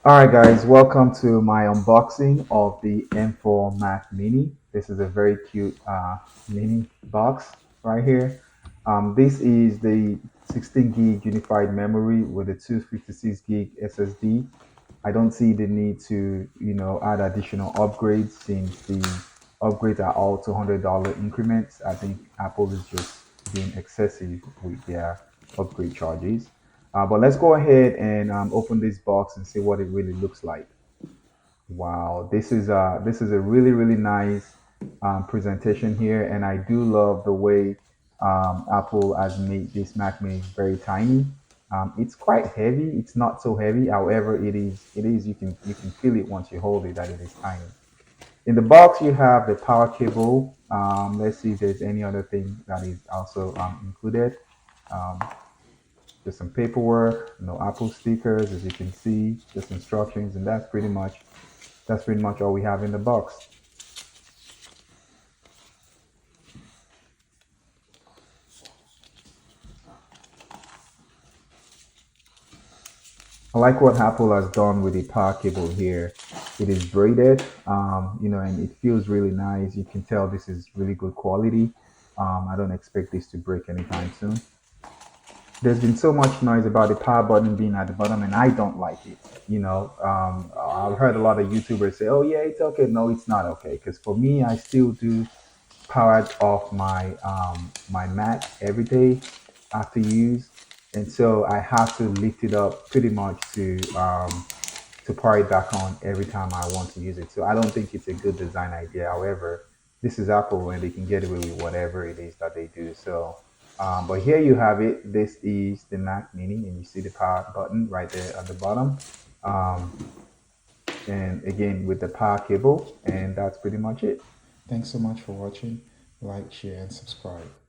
All right, guys, welcome to my unboxing of the M4 Mac Mini. This is a very cute mini box right here. This is the 16 gig unified memory with a 256 gig SSD. I don't see the need to, add additional upgrades since the upgrades are all $200 increments. I think Apple is just being excessive with their upgrade charges. But let's go ahead and open this box and see what it really looks like. Wow, this is a really nice presentation here, and I do love the way Apple has made this Mac Mini very tiny. It's quite heavy. It's not so heavy. However, it is you can feel it once you hold it that it is tiny. In the box, you have the power cable. Let's see if there's any other thing that is also included. Um, there's some paperwork, no Apple stickers, as you can see, just instructions, and that's pretty much all we have in the box. I like what Apple has done with the power cable here. It is braided, and it feels really nice. You can tell this is really good quality. I don't expect this to break anytime soon. There's been so much noise about the power button being at the bottom, and I don't like it. I've heard a lot of YouTubers say, "Oh yeah, it's okay." No, it's not okay. Because for me, I still do power off my Mac every day after use, and so I have to lift it up pretty much to power it back on every time I want to use it. So I don't think it's a good design idea. However, this is Apple and they can get away with whatever it is that they do. So, but here you have it. This is the Mac Mini, and you see the power button right there at the bottom. Um, and again with the power cable, and that's pretty much it. Thanks so much for watching. Like, share, and subscribe.